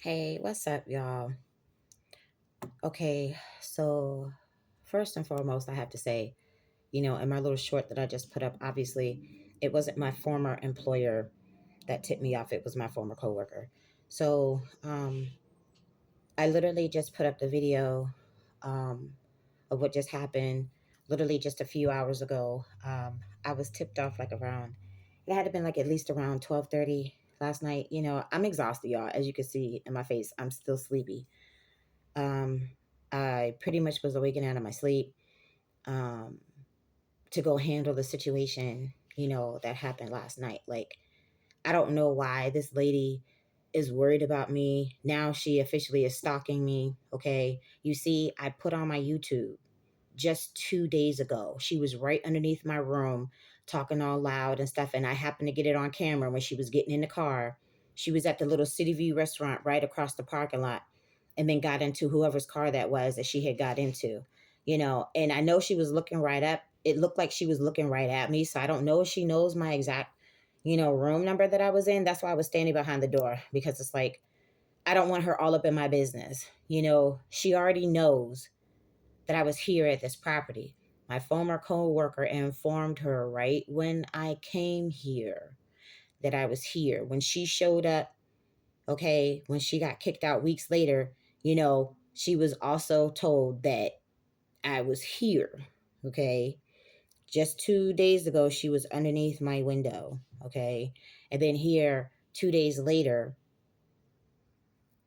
Hey, what's up, y'all? Okay, so first and foremost, I have to say, in my little short that I just put up, obviously, it wasn't my former employer that tipped me off, it was my former coworker. So, I literally just put up the video um, of what just happened, literally just a few hours ago. I was tipped off like around, it had to been like at least around 12:30 last night. I'm exhausted, y'all. As you can see in my face, I'm still sleepy. Um, I pretty much was awakened out of my sleep um, to go handle the situation, that happened last night. Like, I don't know why this lady is worried about me. Now she officially is stalking me. Okay. You see, I put on my YouTube just 2 days ago. She was right underneath my room talking all loud and stuff. And I happened to get it on camera when she was getting in the car. She was at the little City View restaurant right across the parking lot and then got into whoever's car that was that she had got into, and I know she was looking right up. It looked like she was looking right at me. So I don't know if she knows my exact, room number that I was in. That's why I was standing behind the door because it's like, I don't want her all up in my business. She already knows that I was here at this property. My former coworker informed her right when I came here that I was here. When she showed up, okay, when she got kicked out weeks later, she was also told that I was here, okay? Just 2 days ago, she was underneath my window, okay? And then here, 2 days later,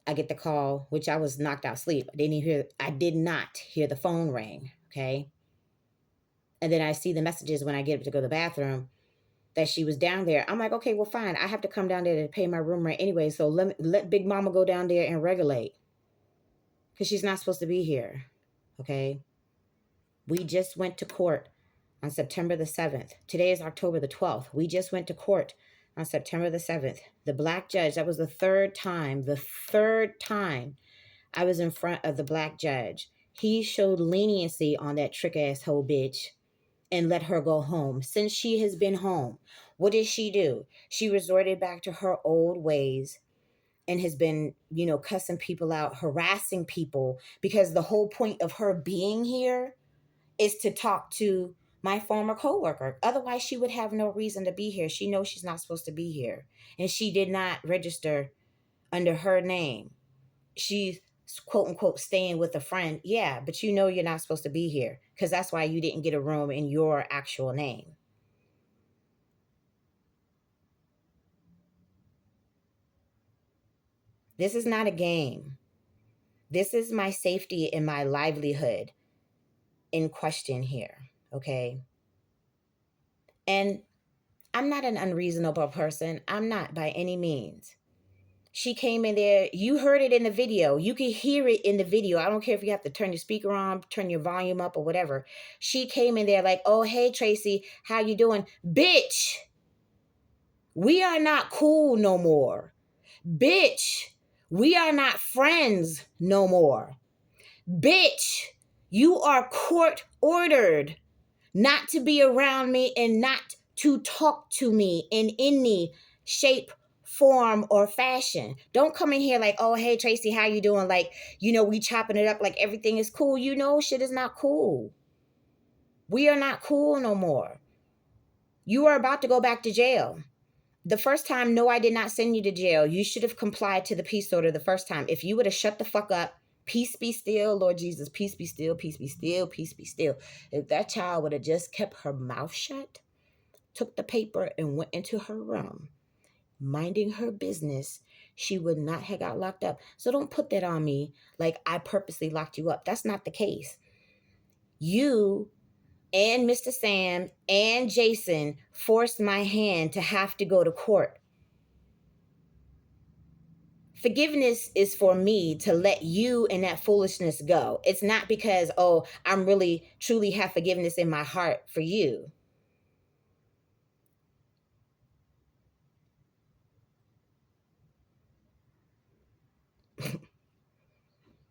I get the call, which I was knocked out sleep. I did not hear the phone ring, okay? And then I see the messages when I get up to go to the bathroom that she was down there. I'm like, okay, well, fine. I have to come down there to pay my room rent anyway. So let Big Mama go down there and regulate because she's not supposed to be here. Okay. We just went to court on September the 7th. Today is October the 12th. We just went to court on September the 7th. The black judge, that was the third time I was in front of the black judge. He showed leniency on that trick asshole bitch and let her go home. Since she has been home, what did she do? She resorted back to her old ways and has been, cussing people out, harassing people, because the whole point of her being here is to talk to my former coworker. Otherwise, she would have no reason to be here. She knows she's not supposed to be here. And she did not register under her name. She's quote unquote staying with a friend. Yeah, but you're not supposed to be here because that's why you didn't get a room in your actual name. This is not a game. This is my safety and my livelihood in question here. Okay. And I'm not an unreasonable person. I'm not by any means. She came in there. You heard it in the video. You could hear it in the video. I don't care if you have to turn your speaker on, turn your volume up or whatever. She came in there like, oh, hey, Traci, how you doing? Bitch, we are not cool no more. Bitch, we are not friends no more. Bitch, you are court ordered not to be around me and not to talk to me in any shape, form, or fashion. Don't come in here like, oh, hey, Traci, how you doing? Like, we chopping it up like everything is cool. Shit is not cool. We are not cool no more. You are about to go back to jail. The first time, no, I did not send you to jail. You should have complied to the peace order the first time. If you would have shut the fuck up, peace be still, Lord Jesus, peace be still, peace be still, peace be still. If that child would have just kept her mouth shut, took the paper and went into her room, minding her business, she would not have got locked up. So don't put that on me like I purposely locked you up. That's not the case. You and Mr. Sam and Jason forced my hand to have to go to court. Forgiveness is for me to let you and that foolishness go. It's not because, oh, I'm really truly have forgiveness in my heart for you.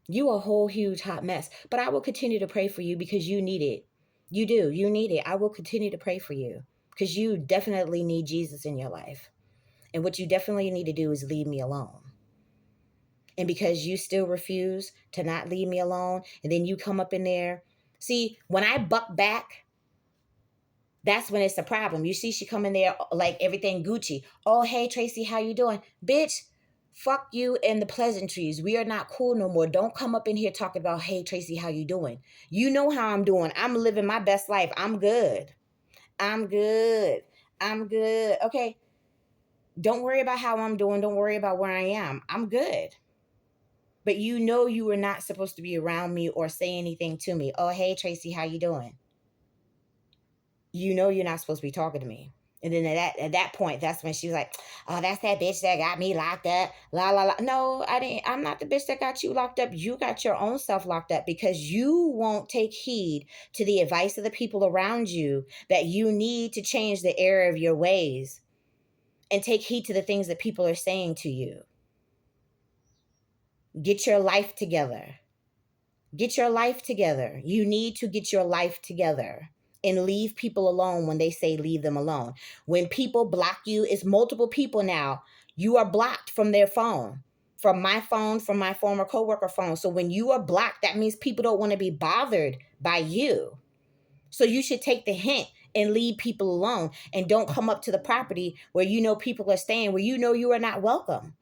You a whole huge hot mess. But I will continue to pray for you because you need it. You do. You need it. I will continue to pray for you because you definitely need Jesus in your life. And what you definitely need to do is leave me alone. And because you still refuse to not leave me alone, and then you come up in there. See, when I buck back, that's when it's a problem. You see, she come in there like everything Gucci. Oh, hey, Traci, how you doing? Bitch, fuck you and the pleasantries. We are not cool no more. Don't come up in here talking about, hey, Traci, how you doing? You know how I'm doing. I'm living my best life. I'm good. I'm good. I'm good. Okay. Don't worry about how I'm doing. Don't worry about where I am. I'm good. But you know you were not supposed to be around me or say anything to me. Oh, hey, Traci, how you doing? You know you're not supposed to be talking to me. And then at that point, that's when she was like, "Oh, that's that bitch that got me locked up." La la la. No, I didn't. I'm not the bitch that got you locked up. You got your own self locked up because you won't take heed to the advice of the people around you that you need to change the error of your ways and take heed to the things that people are saying to you. Get your life together. Get your life together. You need to get your life together and leave people alone when they say leave them alone. When people block you, it's multiple people now. You are blocked from their phone, from my phone, from my former coworker phone. So when you are blocked, that means people don't want to be bothered by you. So you should take the hint and leave people alone and don't come up to the property where you know people are staying, where you know you are not welcome.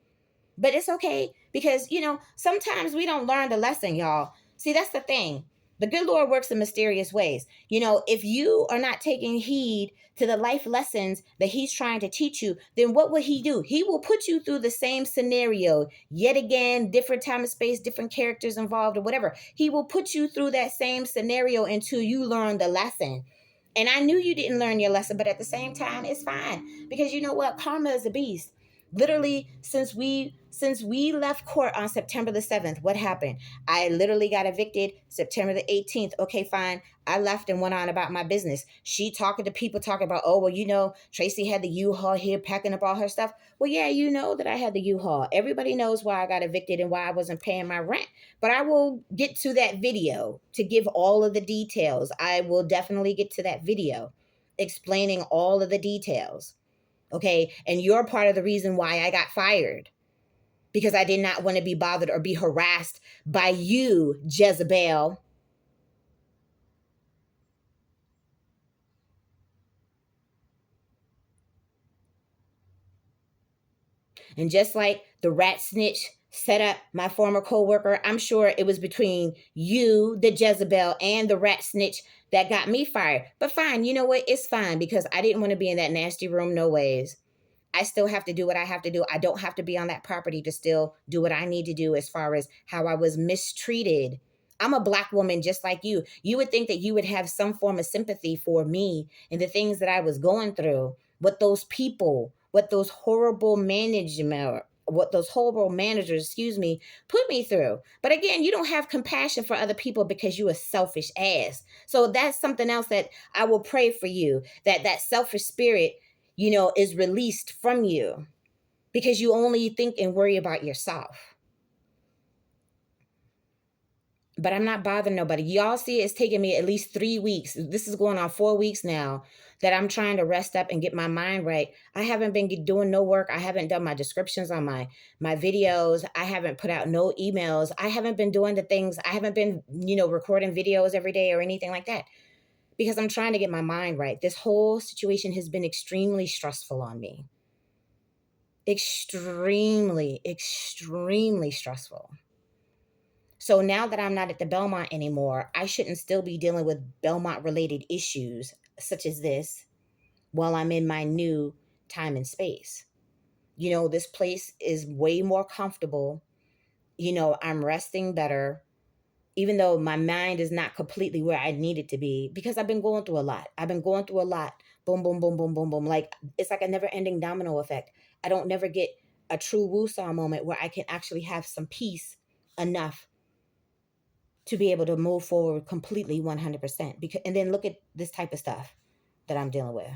But it's okay because, sometimes we don't learn the lesson, y'all. See, that's the thing. The good Lord works in mysterious ways. If you are not taking heed to the life lessons that He's trying to teach you, then what will He do? He will put you through the same scenario yet again, different time and space, different characters involved, or whatever. He will put you through that same scenario until you learn the lesson. And I knew you didn't learn your lesson, but at the same time, it's fine because you know what? Karma is a beast. Literally, since we left court on September the 7th, what happened? I literally got evicted September the 18th. Okay, fine. I left and went on about my business. She talking to people talking about, oh, well, Traci had the U-Haul here packing up all her stuff. Well, yeah, you know that I had the U-Haul. Everybody knows why I got evicted and why I wasn't paying my rent. But I will get to that video to give all of the details. I will definitely get to that video explaining all of the details. Okay. And you're part of the reason why I got fired because I did not want to be bothered or be harassed by you, Jezebel. And just like the rat snitch set up my former coworker, I'm sure it was between you, the Jezebel, and the rat snitch that got me fired. But fine, you know what? It's fine because I didn't want to be in that nasty room no ways. I still have to do what I have to do. I don't have to be on that property to still do what I need to do as far as how I was mistreated. I'm a Black woman just like you. You would think that you would have some form of sympathy for me and the things that I was going through, what those people, what those horrible managers, put me through. But again, you don't have compassion for other people because you a selfish ass. So that's something else that I will pray for you, that selfish spirit is released from you because you only think and worry about yourself. But I'm not bothering nobody. Y'all see, it's taking me at least 3 weeks. This is going on 4 weeks now that I'm trying to rest up and get my mind right. I haven't been doing no work. I haven't done my descriptions on my videos. I haven't put out no emails. I haven't been doing the things. I haven't been, recording videos every day or anything like that because I'm trying to get my mind right. This whole situation has been extremely stressful on me. Extremely, extremely stressful. So now that I'm not at the Belmont anymore, I shouldn't still be dealing with Belmont related issues such as this while I'm in my new time and space. This place is way more comfortable. I'm resting better, even though my mind is not completely where I need it to be because I've been going through a lot. I've been going through a lot. Boom, boom, boom, boom, boom, boom. Like it's like a never ending domino effect. I don't never get a true woo-saw moment where I can actually have some peace enough to be able to move forward completely 100%. And then look at this type of stuff that I'm dealing with.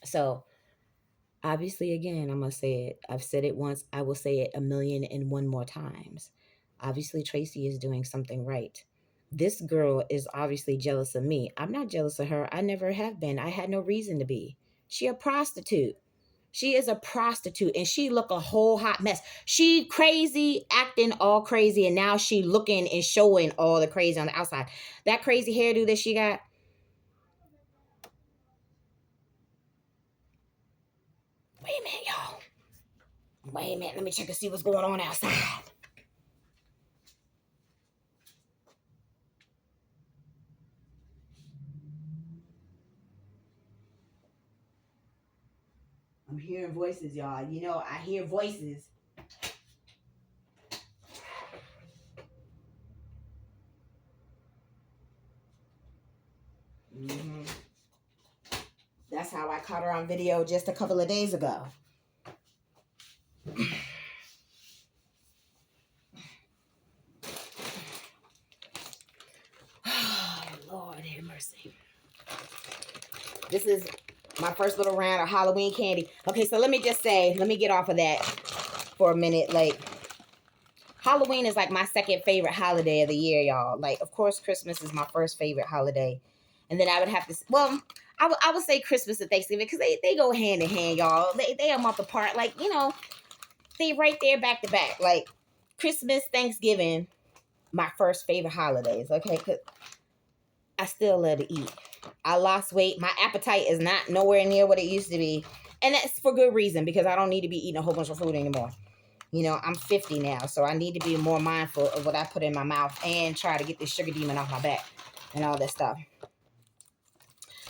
So obviously, again, I'm going to say it. I've said it once. I will say it a million and one more times. Obviously, Traci is doing something right. This girl is obviously jealous of me. I'm not jealous of her. I never have been. I had no reason to be. She a prostitute. She is a prostitute and she look a whole hot mess. She crazy, acting all crazy, and now she looking and showing all the crazy on the outside. That crazy hairdo that she got. Wait a minute, y'all. Wait a minute. Let me check and see what's going on outside. I'm hearing voices, y'all. You know, I hear voices. Mm-hmm. That's how I caught her on video just a couple of days ago. Oh, Lord have mercy. This is my first little round of Halloween candy. Okay, so let me just say, let me get off of that for a minute. Like, Halloween is like my second favorite holiday of the year, y'all. Like, of course, Christmas is my first favorite holiday. And then I would have to, well, I would say Christmas and Thanksgiving because they go hand in hand, y'all. They a month apart. Like, you know, they right there back to back. Like, Christmas, Thanksgiving, my first favorite holidays, okay? Because I still love to eat. I lost weight. My appetite is not nowhere near what it used to be. And that's for good reason because I don't need to be eating a whole bunch of food anymore. You know, I'm 50 now, so I need to be more mindful of what I put in my mouth and try to get this sugar demon off my back and all that stuff.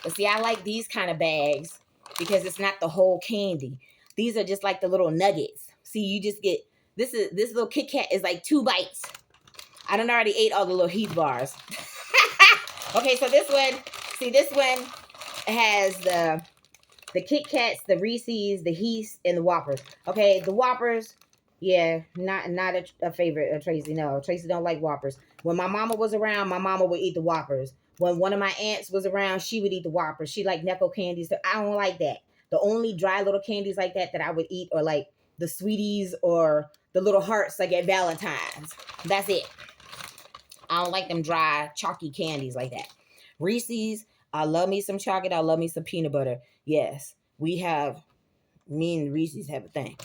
But see, I like these kind of bags because it's not the whole candy. These are just like the little nuggets. See, you just get, this little Kit Kat is like 2 bites. I done already ate all the little Heath bars. Okay, so this one, see, this one has the Kit Kats, the Reese's, the Heaths, and the Whoppers. Okay, the Whoppers, yeah, not a favorite of Tracy. No, Tracy don't like Whoppers. When my mama was around, my mama would eat the Whoppers. When one of my aunts was around, she would eat the Whoppers. She liked Necco candies. So I don't like that. The only dry little candies like that I would eat are like the Sweeties or the little hearts like at Valentine's. That's it. I don't like them dry, chalky candies like that. Reese's, I love me some chocolate. I love me some peanut butter. Yes, we have, me and Reese's have a thing.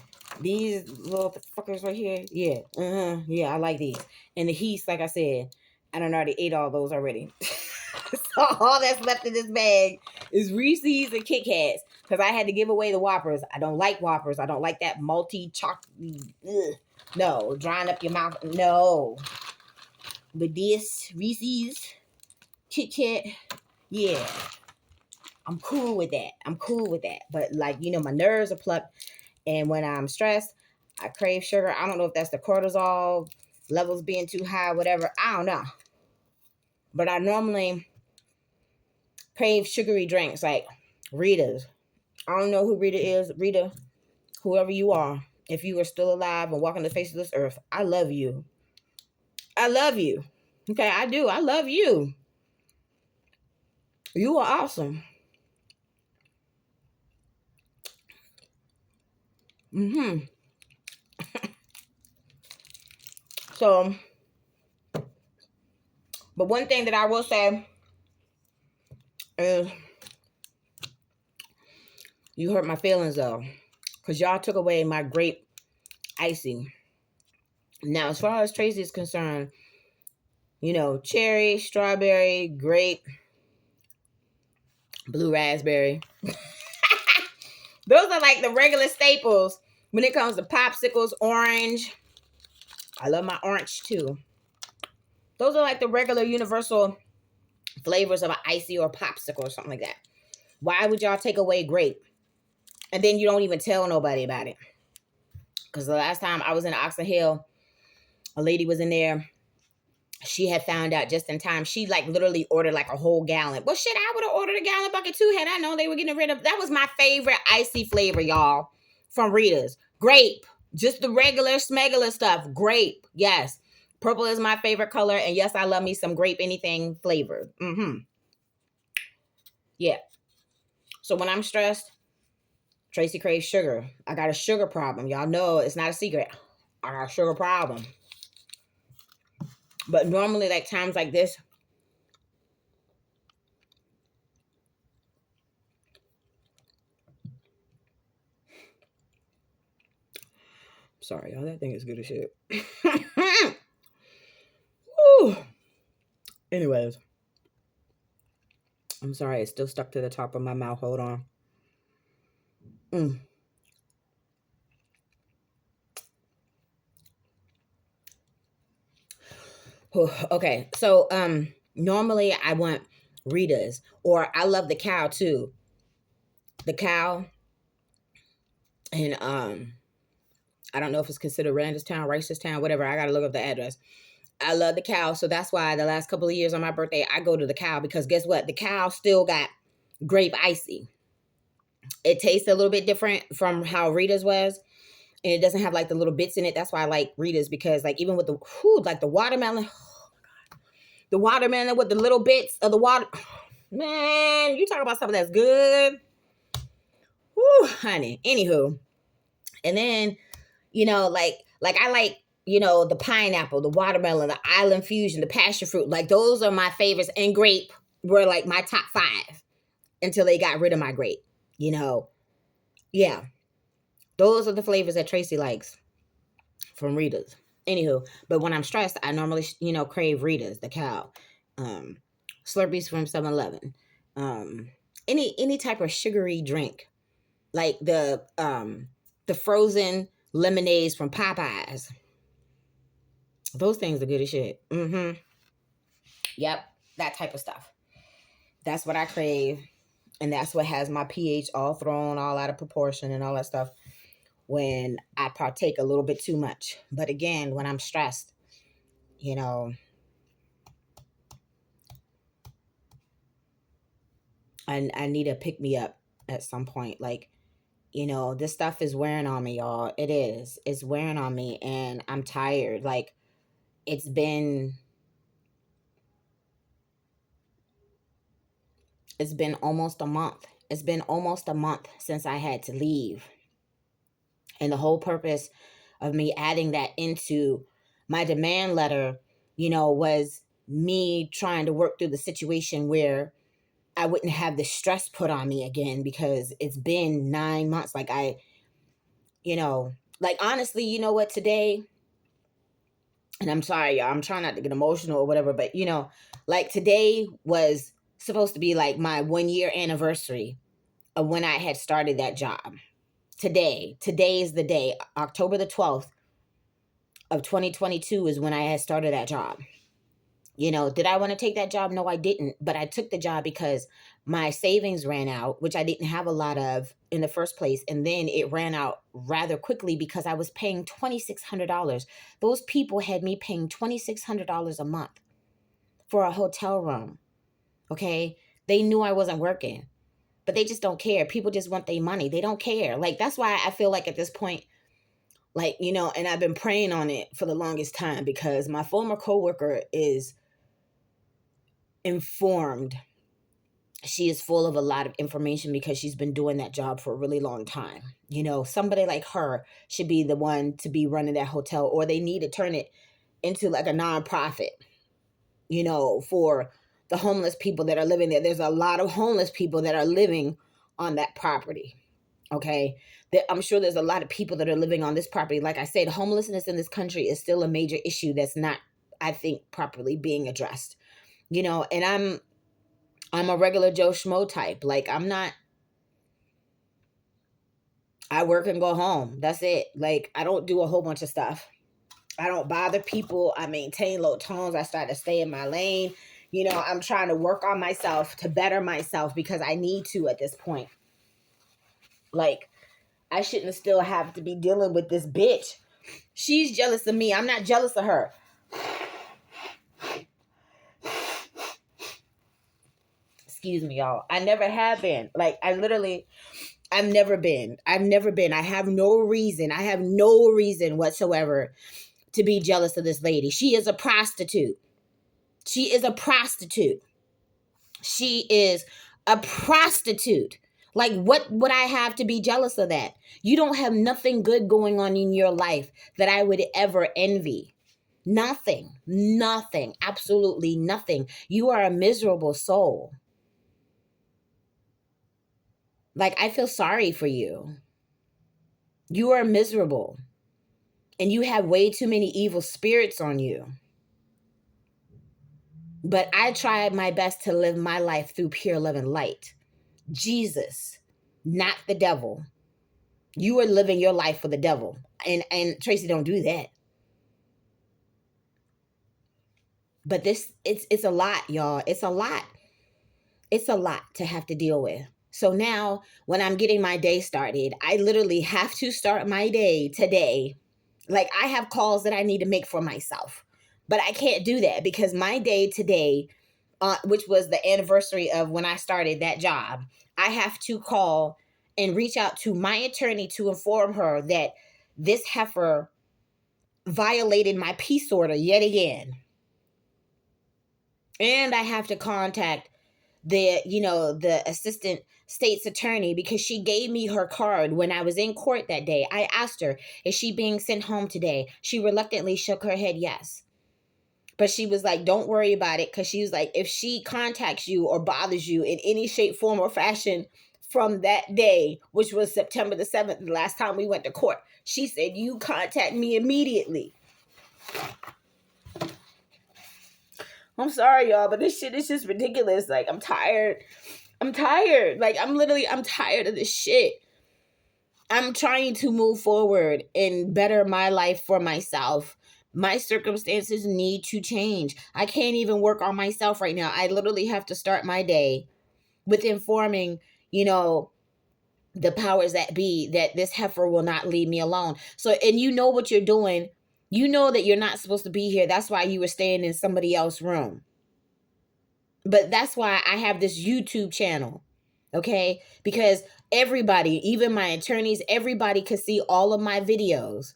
These little fuckers right here, yeah, yeah, I like these. And the Heath, like I said, I done already ate all those already. So all that's left in this bag is Reese's and Kit Kats because I had to give away the Whoppers. I don't like Whoppers. I don't like that multi chocolate. No, drying up your mouth. No. But this Reese's, Kit Kat, yeah, I'm cool with that. I'm cool with that. But like, you know, my nerves are plucked. And when I'm stressed, I crave sugar. I don't know if that's the cortisol levels being too high, whatever. I don't know. But I normally crave sugary drinks like Rita's. I don't know who Rita is. Rita, whoever you are, if you are still alive and walking the face of this earth, I love you. I love you. Okay, I do. I love you. You are awesome. Mm-hmm. So, but one thing that I will say is you hurt my feelings though, because y'all took away my grape icing. Now, as far as Tracy is concerned, you know, cherry, strawberry, grape, blue raspberry. Those are like the regular staples when it comes to popsicles, orange. I love my orange too. Those are like the regular universal flavors of an icy or popsicle or something like that. Why would y'all take away grape? And then you don't even tell nobody about it. Because the last time I was in Oxon Hill, a lady was in there. She had found out just in time. She like literally ordered like a whole gallon. Well, shit, I would have ordered a gallon bucket too had I known they were getting rid of. That was my favorite icy flavor, y'all, from Rita's. Grape. Just the regular smegular stuff. Grape. Yes. Purple is my favorite color. And yes, I love me some grape anything flavored. Mm-hmm. Yeah. So when I'm stressed, Tracy craves sugar. I got a sugar problem. Y'all know it's not a secret. I got a sugar problem. But normally, like times like this, Sorry, y'all. That thing is good as shit. Whew. Anyways, I'm sorry. It's still stuck to the top of my mouth. Hold on. Mm. Okay, so normally I want Rita's, or I love the cow too. The cow, and I don't know if it's considered Randerstown, Ricestown, whatever. I gotta look up the address. I love the cow, so that's why the last couple of years on my birthday I go to the cow, because guess what? The cow still got grape icy. It tastes a little bit different from how Rita's was, and it doesn't have like the little bits in it. That's why I like Rita's, because like even with like the watermelon, the watermelon with the little bits of the water. Man, you talk about something that's good. Whoo, honey. Anywho. And then, like I like, the pineapple, the watermelon, the island fusion, the passion fruit. Like those are my favorites. And grape were like my top 5 until they got rid of my grape. Yeah. Those are the flavors that Traci likes from Rita's. Anywho, but when I'm stressed, I normally, crave Rita's, the cow. Slurpees from 7-Eleven. Any type of sugary drink, like the frozen lemonades from Popeyes. Those things are good as shit. Mm-hmm. Yep, that type of stuff. That's what I crave, and that's what has my pH all thrown all out of proportion and all that stuff when I partake a little bit too much. But again, when I'm stressed, I need to pick me up at some point. Like, this stuff is wearing on me, y'all. It is. It's wearing on me, and I'm tired. Like, it's been almost a month. It's been almost a month since I had to leave. And the whole purpose of me adding that into my demand letter, was me trying to work through the situation where I wouldn't have the stress put on me again, because it's been 9 months. Like like honestly, you know what, today, and I'm sorry, y'all, I'm trying not to get emotional or whatever, but like today was supposed to be like my 1-year anniversary of when I had started that job. Today is the day. October the 12th of 2022 is when I had started that job. Did I want to take that job? No, I didn't. But I took the job because my savings ran out, which I didn't have a lot of in the first place. And then it ran out rather quickly because I was paying $2,600. Those people had me paying $2,600 a month for a hotel room. Okay. They knew I wasn't working, but they just don't care. People just want their money. They don't care. Like, that's why I feel like at this point, like, and I've been praying on it for the longest time, because my former coworker is informed. She is full of a lot of information because she's been doing that job for a really long time. Somebody like her should be the one to be running that hotel, or they need to turn it into like a nonprofit, for the homeless people that are living there. There's a lot of homeless people that are living on that property. Okay. I'm sure there's a lot of people that are living on this property. Like I said, homelessness in this country is still a major issue that's not, I think, properly being addressed. And I'm a regular Joe Schmo type. Like, I work and go home. That's it. Like, I don't do a whole bunch of stuff. I don't bother people. I maintain low tones. I start to stay in my lane. I'm trying to work on myself to better myself because I need to at this point. Like, I shouldn't still have to be dealing with this bitch. She's jealous of me. I'm not jealous of her. Excuse me, y'all. I never have been. Like, I've never been. I have no reason. I have no reason whatsoever to be jealous of this lady. She is a prostitute. She is a prostitute. She is a prostitute. Like, what would I have to be jealous of that? You don't have nothing good going on in your life that I would ever envy. Nothing. Nothing. Absolutely nothing. You are a miserable soul. Like, I feel sorry for you. You are miserable. and you have way too many evil spirits on you. But I tried my best to live my life through pure love and light. Jesus, not the devil. You are living your life for the devil. And Traci, don't do that. But it's a lot, y'all. It's a lot. It's a lot to have to deal with. So now when I'm getting my day started, I literally have to start my day today. Like, I have calls that I need to make for myself. But I can't do that because my day today, which was the anniversary of when I started that job, I have to call and reach out to my attorney to inform her that this heifer violated my peace order yet again. And I have to contact the assistant state's attorney because she gave me her card when I was in court that day. I asked her, is she being sent home today? She reluctantly shook her head yes. But she was like, don't worry about it, because she was like, if she contacts you or bothers you in any shape, form, or fashion from that day, which was September the 7th, the last time we went to court, she said, you contact me immediately. I'm sorry, y'all, but this shit is just ridiculous. Like, I'm tired. Like, I'm tired of this shit. I'm trying to move forward and better my life for myself. My circumstances need to change. I can't even work on myself right now. I literally have to start my day with informing, the powers that be that this heifer will not leave me alone. So, and you know what you're doing. You know that you're not supposed to be here. That's why you were staying in somebody else's room. But that's why I have this YouTube channel. Okay? Because everybody, even my attorneys, everybody could see all of my videos.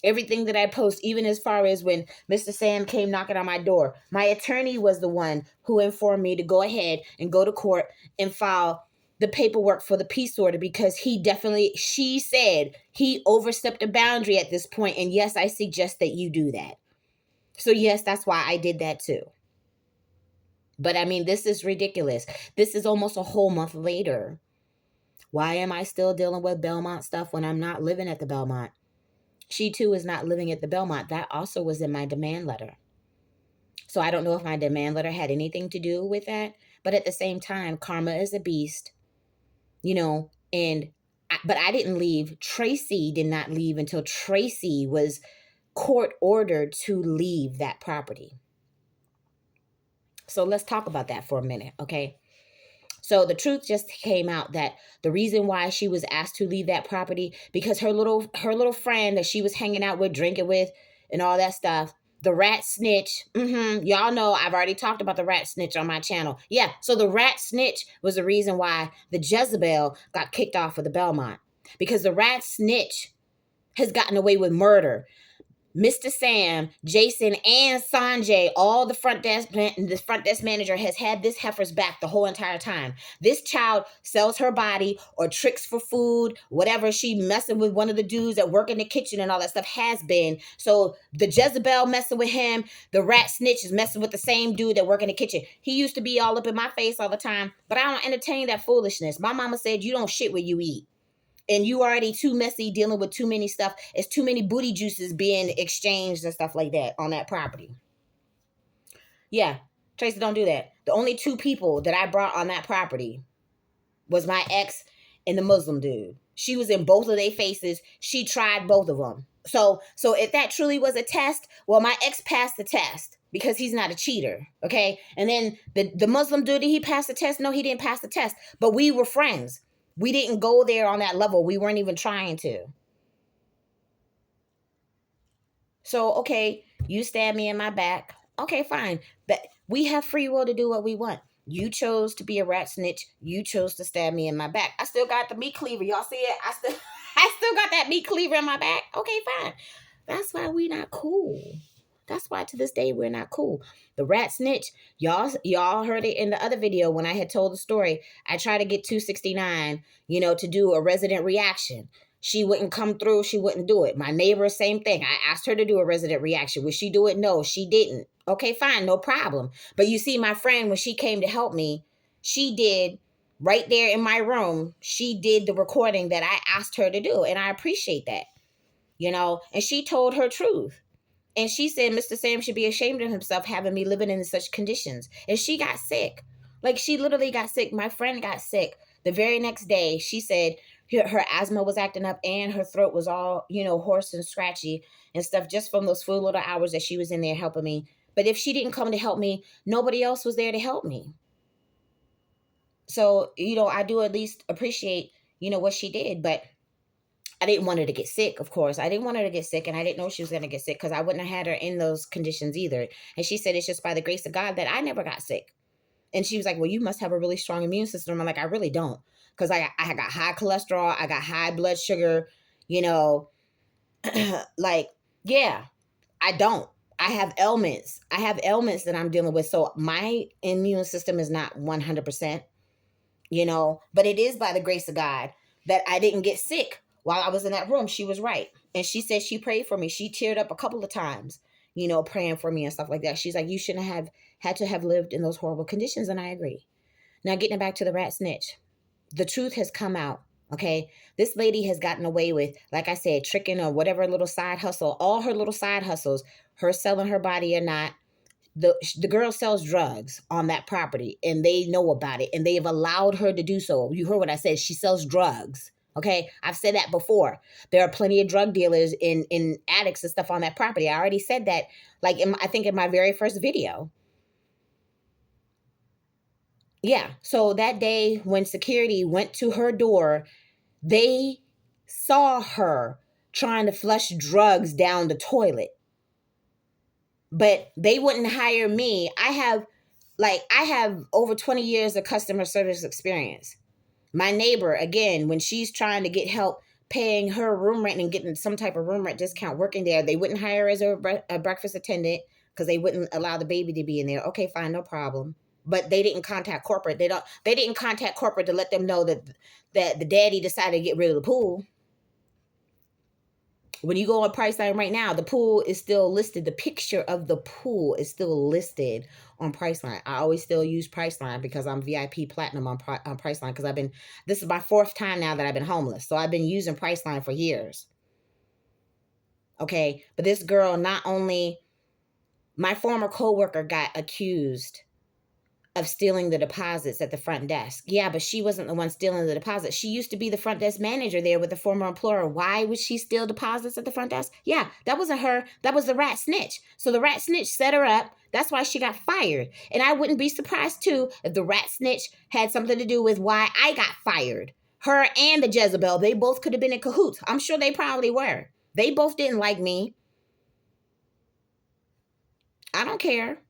Everything that I post, even as far as when Mr. Sam came knocking on my door. My attorney was the one who informed me to go ahead and go to court and file the paperwork for the peace order, because she said he overstepped a boundary at this point. And yes, I suggest that you do that. So yes, that's why I did that too. But I mean, this is ridiculous. This is almost a whole month later. Why am I still dealing with Belmont stuff when I'm not living at the Belmont? She too is not living at the Belmont. That also was in my demand letter. So I don't know if my demand letter had anything to do with that. But at the same time, karma is a beast, but I didn't leave. Traci did not leave until Traci was court ordered to leave that property. So let's talk about that for a minute, okay? So the truth just came out that the reason why she was asked to leave that property, because her little friend that she was hanging out with, drinking with, and all that stuff, the rat snitch. Y'all know I've already talked about the rat snitch on my channel. Yeah, so the rat snitch was the reason why the Jezebel got kicked off of the Belmont, because the rat snitch has gotten away with murder. Mr. Sam, Jason, and Sanjay, all the front desk manager has had this heifer's back the whole entire time. This child sells her body or tricks for food, whatever. She messing with one of the dudes that work in the kitchen and all that stuff has been. So the Jezebel messing with him, the rat snitch is messing with the same dude that work in the kitchen. He used to be all up in my face all the time, but I don't entertain that foolishness. My mama said you don't shit where you eat. And you already too messy dealing with too many stuff. It's too many booty juices being exchanged and stuff like that on that property. Yeah, Traci, don't do that. The only two people that I brought on that property was my ex and the Muslim dude. She was in both of their faces. She tried both of them. So if that truly was a test, well, my ex passed the test because he's not a cheater, okay? And then the Muslim dude, did he pass the test? No, he didn't pass the test. But we were friends. We didn't go there on that level. We weren't even trying to. So, okay, you stab me in my back. Okay, fine. But we have free will to do what we want. You chose to be a rat snitch. You chose to stab me in my back. I still got the meat cleaver. Y'all see it? I still got that meat cleaver in my back. Okay, fine. That's why we not cool. That's why to this day we're not cool. The rat snitch, y'all heard it in the other video when I had told the story. I tried to get 269, to do a resident reaction. She wouldn't come through. She wouldn't do it. My neighbor, same thing. I asked her to do a resident reaction. Would she do it? No, she didn't. Okay, fine, no problem. But you see, my friend, when she came to help me, she did right there in my room. She did the recording that I asked her to do, and I appreciate that. and she told her truth. And she said Mr. Sam should be ashamed of himself having me living in such conditions. And she got sick. Like, she literally got sick. My friend got sick. The very next day, she said her asthma was acting up and her throat was all, hoarse and scratchy and stuff, just from those few little hours that she was in there helping me. But if she didn't come to help me, nobody else was there to help me. So, I do at least appreciate, what she did. But I didn't want her to get sick, of course. I didn't want her to get sick, and I didn't know she was going to get sick because I wouldn't have had her in those conditions either. And she said it's just by the grace of God that I never got sick. And she was like, well, you must have a really strong immune system. I'm like, I really don't, because I got high cholesterol. I got high blood sugar, you know, like, yeah, I don't. I have ailments. I have ailments that I'm dealing with. So my immune system is not 100%, but it is by the grace of God that I didn't get sick while I was in that room. She was right. And she said she prayed for me. She teared up a couple of times, praying for me and stuff like that. She's like, you shouldn't have had to have lived in those horrible conditions. And I agree. Now, getting back to the rat snitch, the truth has come out. Okay. This lady has gotten away with, like I said, tricking or whatever little side hustle, all her little side hustles, her selling her body or not. The girl sells drugs on that property, and they know about it, and they've allowed her to do so. You heard what I said. She sells drugs. Okay. I've said that before. There are plenty of drug dealers in addicts and stuff on that property. I already said that, like, I think in my very first video. Yeah. So that day when security went to her door, they saw her trying to flush drugs down the toilet. But they wouldn't hire me. I have over 20 years of customer service experience. My neighbor, again, when she's trying to get help paying her room rent and getting some type of room rent discount working there, they wouldn't hire her as a breakfast attendant because they wouldn't allow the baby to be in there. Okay, fine, no problem. But they didn't contact corporate. They didn't contact corporate to let them know that the daddy decided to get rid of the pool. When you go on Priceline right now, the pool is still listed. The picture of the pool is still listed on Priceline. I always still use Priceline because I'm VIP Platinum on Priceline, because this is my fourth time now that I've been homeless. So I've been using Priceline for years. Okay. But this girl, not only, my former coworker got accused of stealing the deposits at the front desk. Yeah, but she wasn't the one stealing the deposits. She used to be the front desk manager there with the former employer. Why would she steal deposits at the front desk? Yeah, that wasn't her. That was the rat snitch. So the rat snitch set her up. That's why she got fired. And I wouldn't be surprised too if the rat snitch had something to do with why I got fired. Her and the Jezebel, they both could have been in cahoots. I'm sure they probably were. They both didn't like me. I don't care.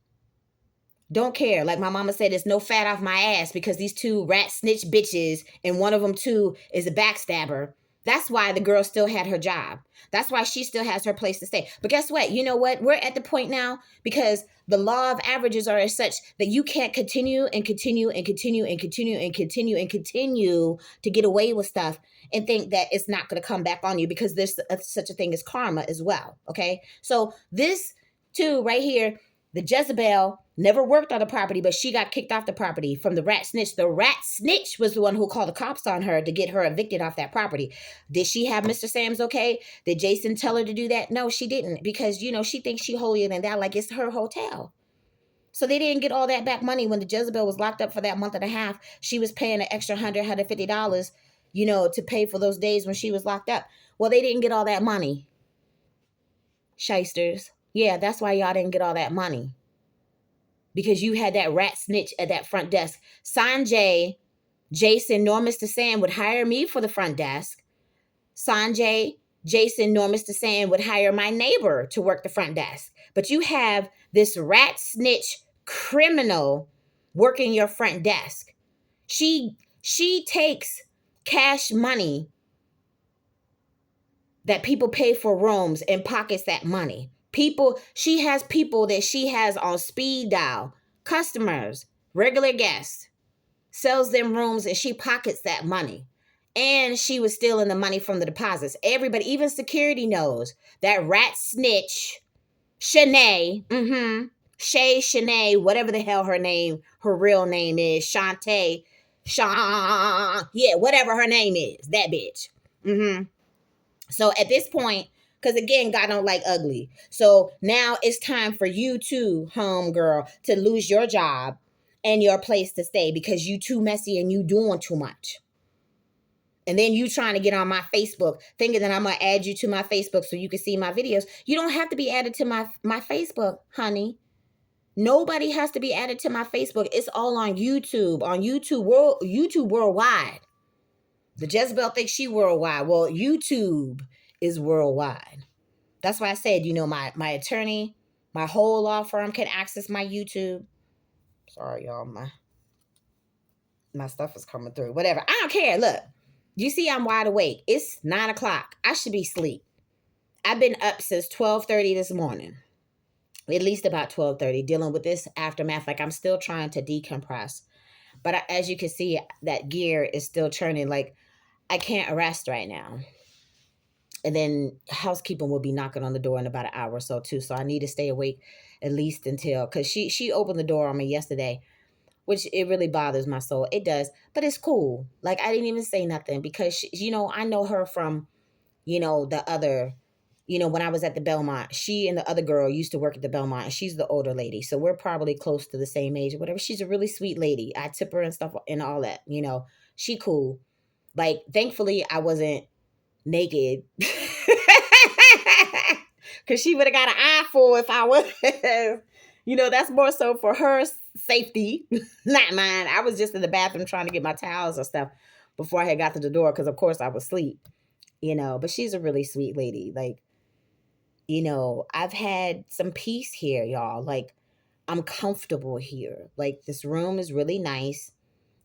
Don't care. Like my mama said, there's no fat off my ass because these two rat snitch bitches, and one of them too is a backstabber. That's why the girl still had her job. That's why she still has her place to stay. But guess what? You know what? We're at the point now because the law of averages are as such that you can't continue and continue and continue and continue and continue and continue to get away with stuff and think that it's not going to come back on you, because there's such a thing as karma as well. Okay. So this too right here, the Jezebel never worked on the property, but she got kicked off the property from the rat snitch. The rat snitch was the one who called the cops on her to get her evicted off that property. Did she have Mr. Sam's okay? Did Jason tell her to do that? No, she didn't, because, she thinks she holier than thou, like it's her hotel. So they didn't get all that back money when the Jezebel was locked up for that month and a half. She was paying an extra $150, to pay for those days when she was locked up. Well, they didn't get all that money. Shysters. Yeah, that's why y'all didn't get all that money. Because you had that rat snitch at that front desk. Sanjay, Jason, nor Mr. Sam would hire me for the front desk. Sanjay, Jason, nor Mr. Sam would hire my neighbor to work the front desk. But you have this rat snitch criminal working your front desk. She takes cash money that people pay for rooms and pockets that money. She has people that she has on speed dial, customers, regular guests, sells them rooms, and she pockets that money. And she was stealing the money from the deposits. Everybody, even security, knows that rat snitch, Shanae, Shanae, whatever the hell her real name is, Shantae, whatever her name is, that bitch. So at this point, Because again, God don't like ugly. So now it's time for you too, home girl, to lose your job and your place to stay because you too messy and you doing too much. And then you trying to get on my Facebook, thinking that I'm gonna add you to my Facebook so you can see my videos. You don't have to be added to my Facebook, honey. Nobody has to be added to my Facebook. It's all on YouTube, YouTube worldwide. The Jezebel thinks she worldwide. Well, YouTube is worldwide. That's why I said, my attorney, my whole law firm can access my YouTube. Sorry, y'all, my stuff is coming through. Whatever. I don't care. Look, you see, I'm wide awake. It's 9 o'clock. I should be asleep. I've been up since 12:30 this morning. At least about 12:30, dealing with this aftermath. Like I'm still trying to decompress. But as you can see, that gear is still churning. Like I can't rest right now. And then housekeeping will be knocking on the door in about an hour or so too. So I need to stay awake at least until, because she opened the door on me yesterday, which it really bothers my soul. It does, but it's cool. Like I didn't even say nothing because I know her from the other. When I was at the Belmont, she and the other girl used to work at the Belmont, and she's the older lady. So we're probably close to the same age or whatever. She's a really sweet lady. I tip her and stuff and all that. She cool. Like, thankfully, I wasn't naked. Because she would have got an eyeful if I was. That's more so for her safety, not mine. I was just in the bathroom trying to get my towels and stuff before I had got to the door because, of course, I was asleep. But she's a really sweet lady. Like, I've had some peace here, y'all. Like, I'm comfortable here. Like, this room is really nice,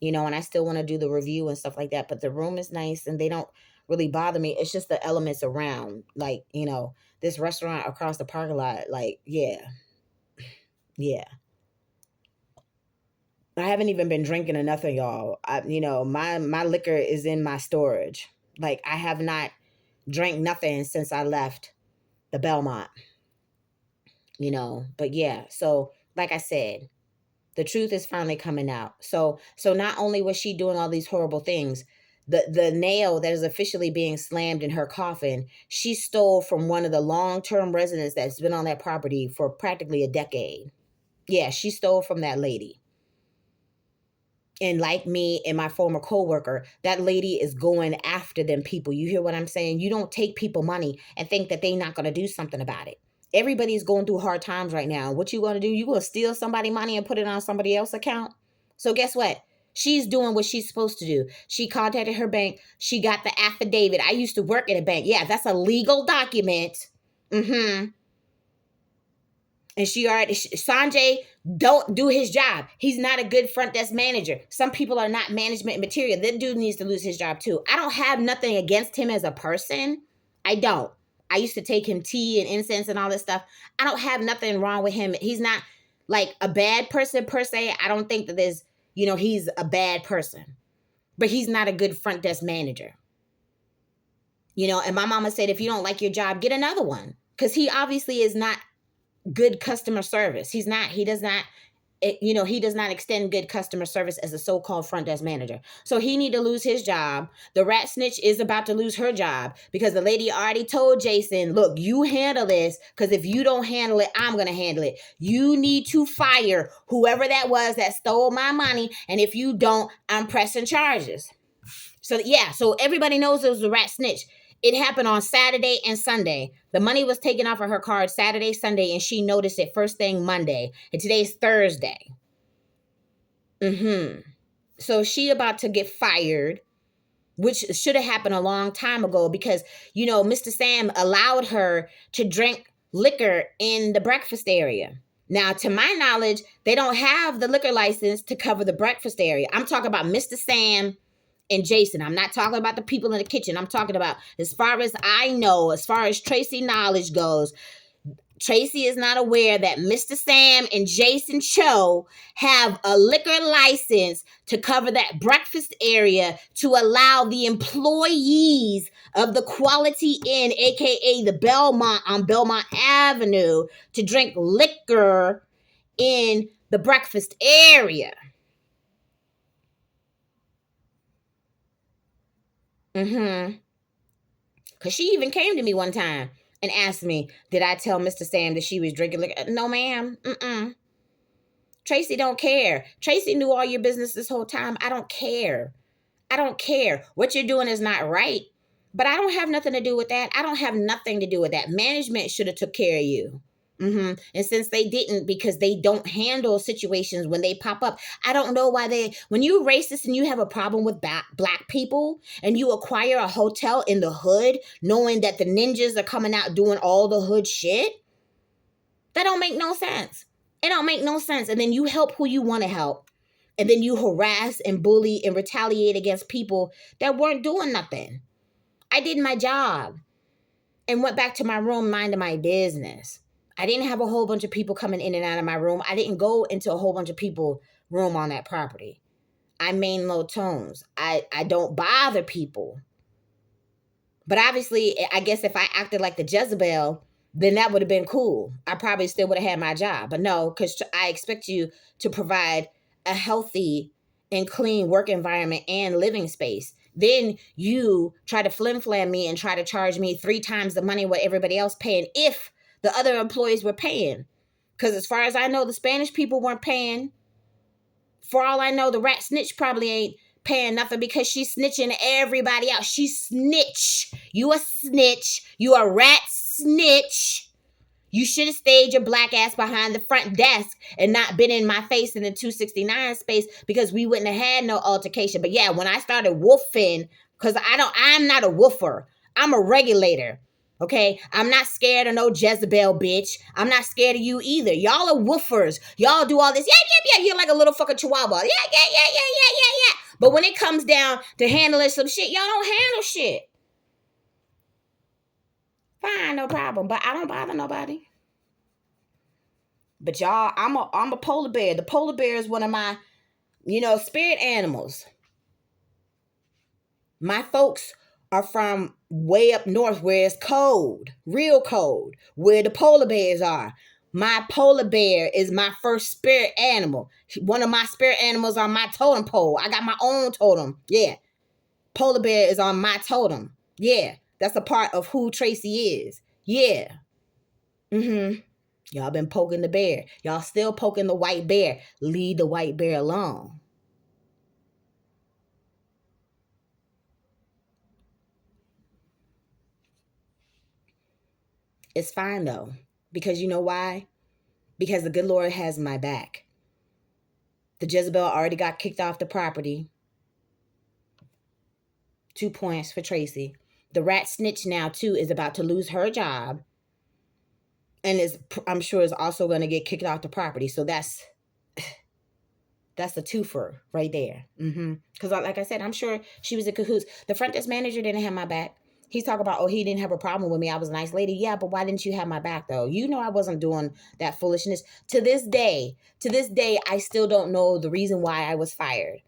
and I still want to do the review and stuff like that. But the room is nice and they don't really bother me. It's just the elements around. Like, this restaurant across the parking lot. Like, yeah, yeah. I haven't even been drinking or nothing, y'all. My liquor is in my storage. Like, I have not drank nothing since I left the Belmont. But yeah, so like I said, the truth is finally coming out. So not only was she doing all these horrible things, the nail that is officially being slammed in her coffin, she stole from one of the long-term residents that's been on that property for practically a decade. Yeah, she stole from that lady. And like me and my former coworker, that lady is going after them people. You hear what I'm saying? You don't take people money and think that they're not going to do something about it. Everybody's going through hard times right now. What you going to do? You going to steal somebody money and put it on somebody else's account? So guess what? She's doing what she's supposed to do. She contacted her bank. She got the affidavit. I used to work at a bank. Yeah, that's a legal document. Mm-hmm. And she already, Sanjay don't do his job. He's not a good front desk manager. Some people are not management material. That dude needs to lose his job too. I don't have nothing against him as a person. I don't. I used to take him tea and incense and all this stuff. I don't have nothing wrong with him. He's not like a bad person per se. I don't think that he's a bad person. But he's not a good front desk manager. And my mama said, if you don't like your job, get another one. Because he obviously is not good customer service. He does not extend good customer service as a so-called front desk manager. So he need to lose his job. The rat snitch is about to lose her job because the lady already told Jason, look, you handle this, because if you don't handle it, I'm going to handle it. You need to fire whoever that was that stole my money. And if you don't, I'm pressing charges. So yeah, so everybody knows it was a rat snitch. It happened on Saturday and Sunday. The money was taken off of her card Saturday, Sunday, and she noticed it first thing Monday. And today's Thursday. Mm-hmm. So she about to get fired, which should have happened a long time ago because, Mr. Sam allowed her to drink liquor in the breakfast area. Now, to my knowledge, they don't have the liquor license to cover the breakfast area. I'm talking about Mr. Sam and Jason. I'm not talking about the people in the kitchen. I'm talking about, as far as I know, as far as Traci knowledge goes, Traci is not aware that Mr. Sam and Jason Cho have a liquor license to cover that breakfast area to allow the employees of the Quality Inn, aka the Belmont on Belmont Avenue, to drink liquor in the breakfast area. Mm-hmm. Because she even came to me one time and asked me, did I tell Mr. Sam that she was drinking liquor? No, ma'am. Traci don't care. Traci knew all your business this whole time. I don't care. I don't care. What you're doing is not right. But I don't have nothing to do with that. I don't have nothing to do with that. Management should have took care of you. And since they didn't, because they don't handle situations when they pop up, I don't know why when you're racist and you have a problem with black people and you acquire a hotel in the hood, knowing that the ninjas are coming out doing all the hood shit, that don't make no sense. It don't make no sense. And then you help who you want to help. And then you harass and bully and retaliate against people that weren't doing nothing. I did my job and went back to my room minding my business. I didn't have a whole bunch of people coming in and out of my room. I didn't go into a whole bunch of people room on that property. I main low tones. I don't bother people. But obviously, I guess if I acted like the Jezebel, then that would have been cool. I probably still would have had my job. But no, because I expect you to provide a healthy and clean work environment and living space. Then you try to flim-flam me and try to charge me 3 times the money what everybody else paying if the other employees were paying. Because as far as I know, the Spanish people weren't paying. For all I know, the rat snitch probably ain't paying nothing because she's snitching everybody out. She snitch. You a snitch. You a rat snitch. You should have stayed your black ass behind the front desk and not been in my face in the 269 space because we wouldn't have had no altercation. But yeah, when I started woofing, because I'm not a woofer. I'm a regulator. Okay, I'm not scared of no Jezebel bitch. I'm not scared of you either. Y'all are woofers. Y'all do all this. Yeah. You're like a little fucking chihuahua. Yeah. But when it comes down to handling some shit, y'all don't handle shit. Fine, no problem. But I don't bother nobody. But y'all, I'm a polar bear. The polar bear is one of my, spirit animals. My folks are from way up north where it's cold, real cold, where the polar bears are. My polar bear is my first spirit animal. One of my spirit animals on my totem pole. I got my own totem. Yeah. Polar bear is on my totem. Yeah. That's a part of who Traci is. Yeah. Y'all been poking the bear. Y'all still poking the white bear. Leave the white bear alone. It's fine though. Because you know why? Because the good Lord has my back. The Jezebel already got kicked off the property. 2 points for Traci. The rat snitch now too is about to lose her job. And I'm sure is also going to get kicked off the property. So that's a twofer right there. Because like I said, I'm sure she was in cahoots. The front desk manager didn't have my back. He's talking about, he didn't have a problem with me. I was a nice lady. Yeah, but why didn't you have my back though? You know I wasn't doing that foolishness. To this day, I still don't know the reason why I was fired.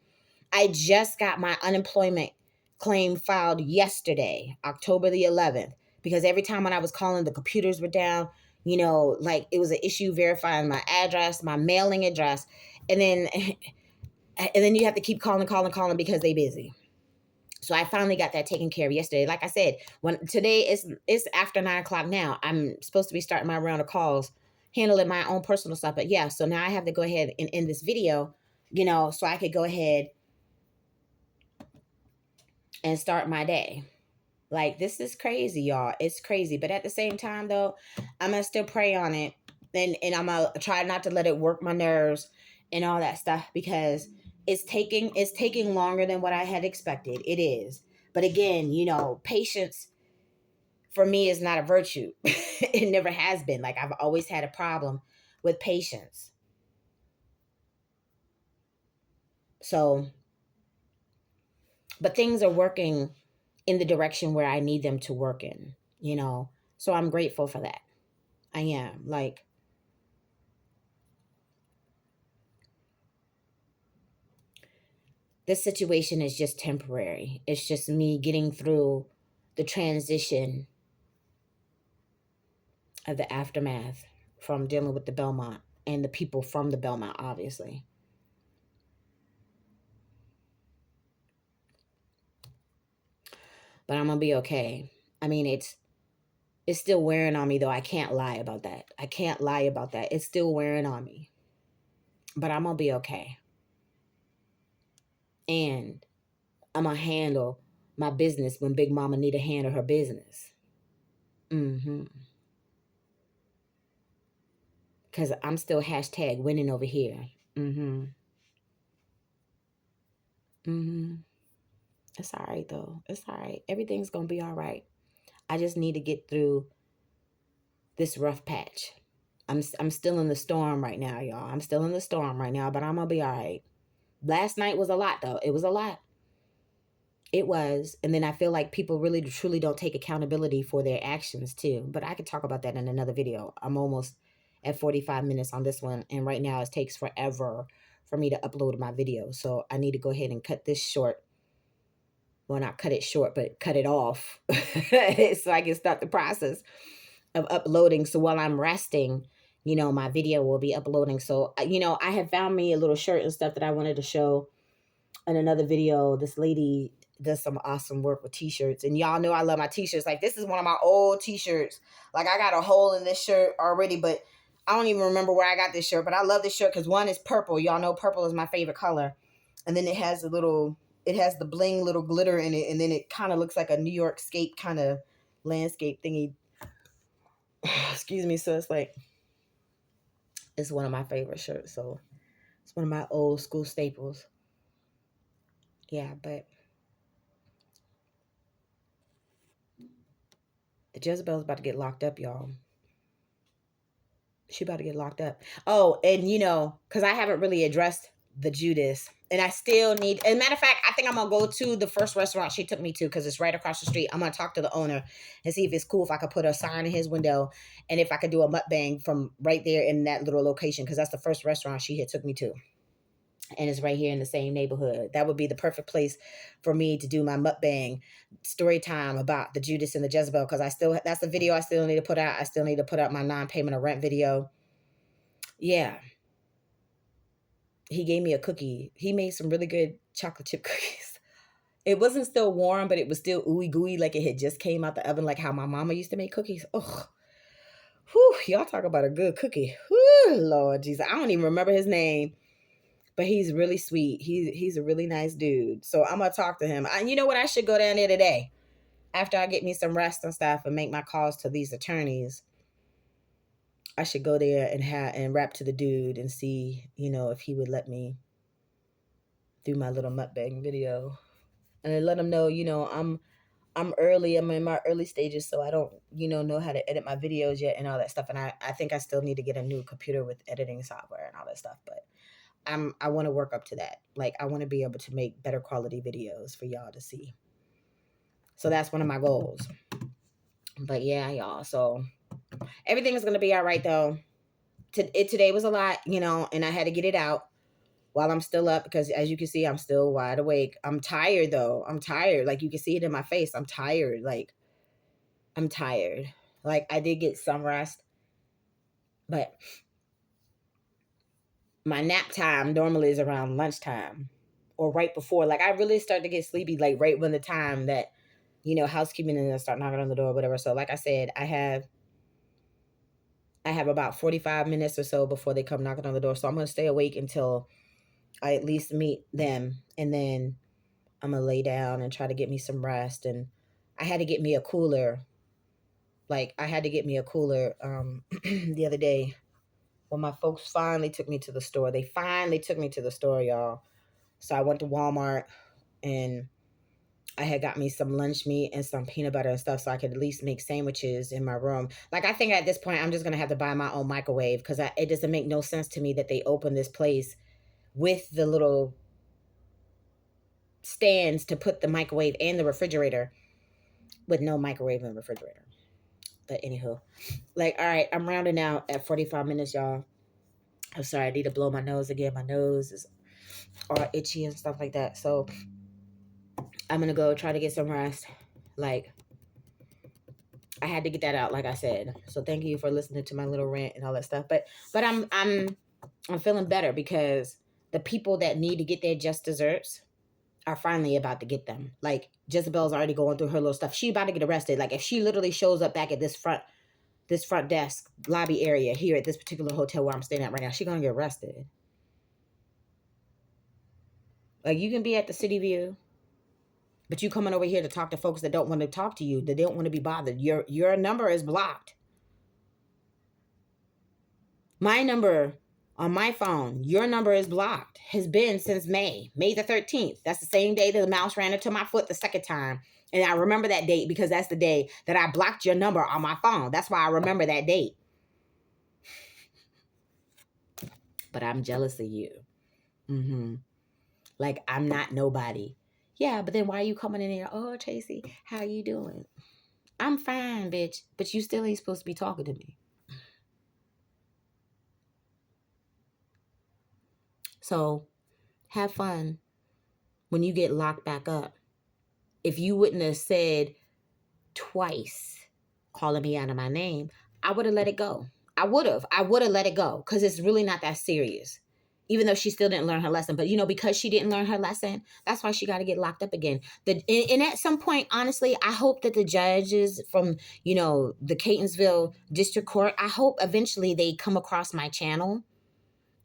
I just got my unemployment claim filed yesterday, October the 11th, because every time when I was calling, the computers were down. Like it was an issue verifying my address, my mailing address, and then you have to keep calling because they busy. So I finally got that taken care of yesterday. Like I said, when today it's after 9:00 now. I'm supposed to be starting my round of calls, handling my own personal stuff. But yeah, so now I have to go ahead and end this video, so I could go ahead and start my day. Like, this is crazy, y'all. It's crazy. But at the same time, though, I'm going to still pray on it. And I'm going to try not to let it work my nerves and all that stuff, because it's taking longer than what I had expected. It is. But again, patience for me is not a virtue. It never has been. Like, I've always had a problem with patience. So, but things are working in the direction where I need them to work in, So I'm grateful for that. I am. Like, this situation is just temporary. It's just me getting through the transition of the aftermath from dealing with the Belmont and the people from the Belmont, obviously. But I'm going to be okay. I mean, It's still wearing on me, though. I can't lie about that. I can't lie about that. It's still wearing on me. But I'm going to be okay. And I'm going to handle my business when Big Mama need to handle her business. Because I'm still hashtag winning over here. It's all right, though. It's all right. Everything's going to be all right. I just need to get through this rough patch. I'm still in the storm right now, y'all. I'm still in the storm right now, but I'm going to be all right. Last night was a lot, though. It was a lot. It was. And then I feel like people really truly don't take accountability for their actions, too. But I could talk about that in another video. I'm almost at 45 minutes on this one. And right now it takes forever for me to upload my video. So I need to go ahead and cut this short. Well, not cut it short, but cut it off so I can start the process of uploading. So while I'm resting, my video will be uploading. So, I have found me a little shirt and stuff that I wanted to show in another video. This lady does some awesome work with t-shirts, and y'all know I love my t-shirts. Like, this is one of my old t-shirts. Like, I got a hole in this shirt already, but I don't even remember where I got this shirt. But I love this shirt because one is purple. Y'all know purple is my favorite color. And then it has the bling little glitter in it, and then it kind of looks like a New York scape kind of landscape thingy. Excuse me. So it's one of my favorite shirts. So it's one of my old school staples. Yeah, but the Jezebel's about to get locked up, y'all. She about to get locked up. Oh, and because I haven't really addressed the Judas. And I still need, as a matter of fact, I think I'm going to go to the first restaurant she took me to because it's right across the street. I'm going to talk to the owner and see if it's cool if I could put a sign in his window and if I could do a mukbang from right there in that little location, because that's the first restaurant she had took me to. And it's right here in the same neighborhood. That would be the perfect place for me to do my mukbang story time about the Judas and the Jezebel, because that's the video I still need to put out. I still need to put out my non-payment of rent video. Yeah. He gave me a cookie. He made some really good chocolate chip cookies. It wasn't still warm, but it was still ooey gooey, like it had just came out the oven, like how my mama used to make cookies. Oh, whew, y'all talk about a good cookie. Whew, Lord Jesus. I don't even remember his name. But he's really sweet. He's a really nice dude. So I'm going to talk to him. You know what? I should go down there today after I get me some rest and stuff and make my calls to these attorneys. I should go there and rap to the dude and see, if he would let me do my little mukbang video. And then let him know, I'm early. I'm in my early stages, so I don't, know how to edit my videos yet and all that stuff. And I think I still need to get a new computer with editing software and all that stuff. But I want to work up to that. Like, I want to be able to make better quality videos for y'all to see. So that's one of my goals. But yeah, y'all. So everything is going to be all right, though. Today was a lot, and I had to get it out while I'm still up because, as you can see, I'm still wide awake. I'm tired, though. I'm tired. Like, you can see it in my face. I'm tired. Like, I'm tired. Like, I did get some rest, but my nap time normally is around lunchtime or right before. Like, I really start to get sleepy, like, right when the time that, housekeeping and start knocking on the door or whatever. So, like I said, I have about 45 minutes or so before they come knocking on the door. So I'm going to stay awake until I at least meet them. And then I'm going to lay down and try to get me some rest. And I had to get me a cooler. The other day when my folks finally took me to the store. They finally took me to the store, y'all. So I went to Walmart and I had got me some lunch meat and some peanut butter and stuff so I could at least make sandwiches in my room. Like, I think at this point, I'm just going to have to buy my own microwave because it doesn't make no sense to me that they open this place with the little stands to put the microwave and the refrigerator with no microwave and refrigerator. But anywho, like, all right, I'm rounding out at 45 minutes, y'all. I'm sorry, I need to blow my nose again. My nose is all itchy and stuff like that. So I'm going to go try to get some rest. Like, I had to get that out, like I said. So thank you for listening to my little rant and all that stuff. But I'm feeling better because the people that need to get their just desserts are finally about to get them. Like Jezebel's already going through her little stuff. She about to get arrested. Like if she literally shows up back at this front desk lobby area here at this particular hotel where I'm staying at right now, she's gonna get arrested. Like you can be at the City View, but you coming over here to talk to folks that don't want to talk to you, that don't want to be bothered. Your number is blocked. My number on my phone, your number is blocked, has been since May the 13th. That's the same day that the mouse ran into my foot the second time. And I remember that date because that's the day that I blocked your number on my phone. That's why I remember that date. But I'm jealous of you. Like, I'm not nobody. Yeah, but then why are you coming in here? Oh, Traci, how you doing? I'm fine, bitch. But you still ain't supposed to be talking to me. So have fun when you get locked back up. If you wouldn't have said twice calling me out of my name, I would have let it go. I would have let it go because it's really not that serious. Even though she still didn't learn her lesson. But, because she didn't learn her lesson, that's why she got to get locked up again. And at some point, honestly, I hope that the judges from, the Catonsville District Court, I hope eventually they come across my channel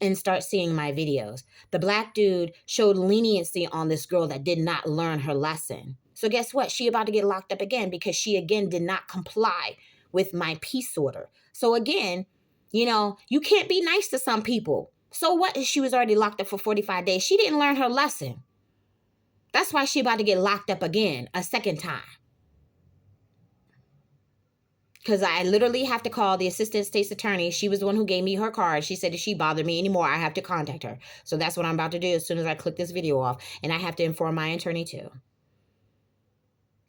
and start seeing my videos. The black dude showed leniency on this girl that did not learn her lesson. So guess what? She about to get locked up again because she again did not comply with my peace order. So again, you can't be nice to some people. So what if she was already locked up for 45 days? She didn't learn her lesson. That's why she about to get locked up again a second time. Because I literally have to call the assistant state's attorney. She was the one who gave me her card. She said if she bothered me anymore, I have to contact her. So that's what I'm about to do as soon as I click this video off. And I have to inform my attorney too.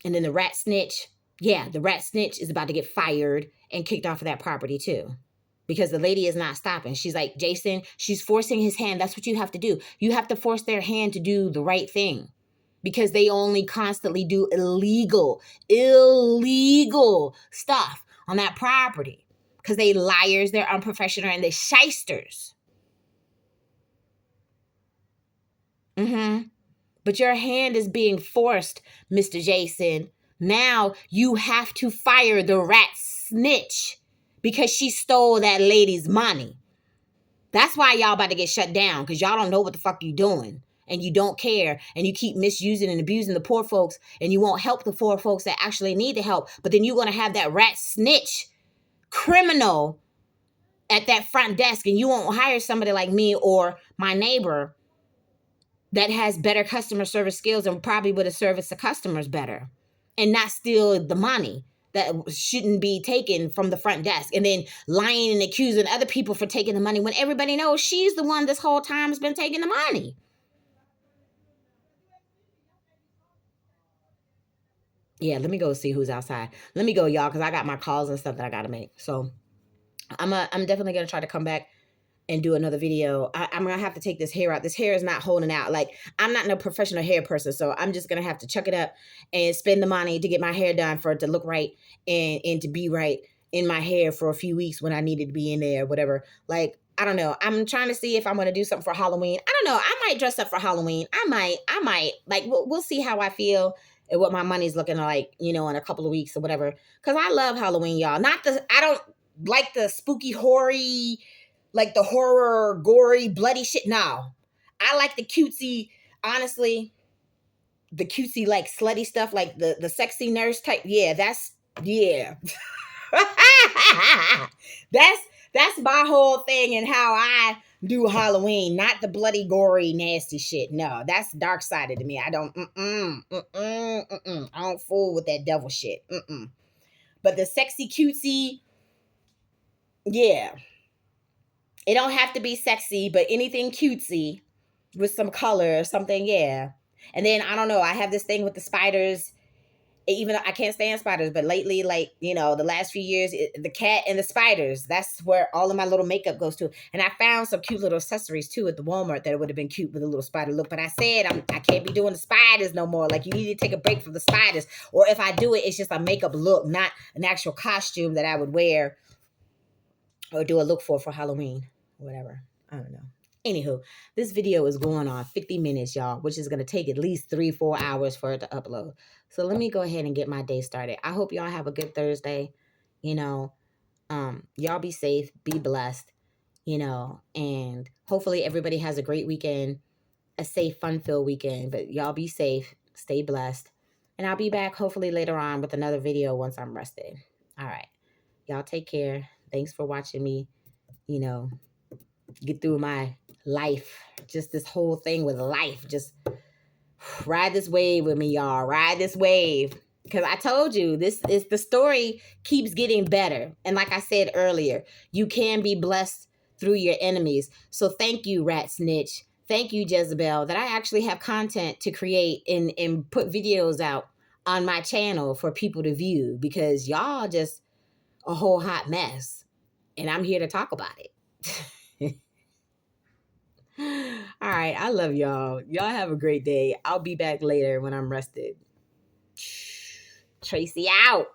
And then the rat snitch. Yeah, the rat snitch is about to get fired and kicked off of that property too. Because the lady is not stopping. She's like, Jason, she's forcing his hand. That's what you have to do. You have to force their hand to do the right thing. Because they only constantly do illegal stuff on that property. Because they liars, they're unprofessional, and they're shysters. But your hand is being forced, Mr. Jason. Now you have to fire the rat snitch because she stole that lady's money. That's why y'all about to get shut down, because y'all don't know what the fuck you doing. And you don't care, and you keep misusing and abusing the poor folks, and you won't help the poor folks that actually need the help. But then you're going to have that rat snitch criminal at that front desk, and you won't hire somebody like me or my neighbor that has better customer service skills and probably would have serviced the customers better and not steal the money that shouldn't be taken from the front desk, and then lying and accusing other people for taking the money when everybody knows she's the one this whole time has been taking the money. Yeah, let me go see who's outside. Let me go, y'all, because I got my calls and stuff that I got to make. So I'm definitely going to try to come back and do another video. I'm going to have to take this hair out. This hair is not holding out. Like, I'm not no professional hair person, so I'm just going to have to chuck it up and spend the money to get my hair done for it to look right and to be right in my hair for a few weeks when I needed to be in there or whatever. Like, I don't know. I'm trying to see if I'm going to do something for Halloween. I don't know. I might dress up for Halloween. I might. Like, we'll see how I feel and what my money's looking like, in a couple of weeks or whatever. Because I love Halloween, y'all. I don't like the spooky, hoary, like the horror, gory, bloody shit. No. I like the cutesy, honestly, the cutesy, like, slutty stuff, like the sexy nurse type. Yeah, yeah. That's my whole thing and how I do Halloween, not the bloody, gory, nasty shit. No, that's dark sided to me. I don't, I don't fool with that devil shit. But the sexy, cutesy, yeah. It don't have to be sexy, but anything cutesy with some color or something, yeah. And then, I don't know, I have this thing with the spiders. Even though I can't stand spiders, but lately, like, the last few years, the cat and the spiders, that's where all of my little makeup goes to. And I found some cute little accessories too at the Walmart that would have been cute with a little spider look. But I said I can't be doing the spiders no more. Like, you need to take a break from the spiders. Or if I do it, it's just a makeup look, not an actual costume that I would wear or do a look for Halloween or whatever. I don't know. Anywho, this video is going on 50 minutes, y'all, which is going to take at least 3-4 hours for it to upload. So let me go ahead and get my day started. I hope y'all have a good Thursday. You know, y'all be safe, be blessed, and hopefully everybody has a great weekend, a safe, fun-filled weekend. But y'all be safe, stay blessed. And I'll be back hopefully later on with another video once I'm rested. All right. Y'all take care. Thanks for watching me, get through my life. Just this whole thing with life. Just ride this wave with me, y'all. Ride this wave. Because I told you, the story keeps getting better. And like I said earlier, you can be blessed through your enemies. So thank you, Rat Snitch. Thank you, Jezebel, that I actually have content to create and put videos out on my channel for people to view, because y'all just a whole hot mess. And I'm here to talk about it. All right. I love y'all. Y'all have a great day. I'll be back later when I'm rested. Traci out.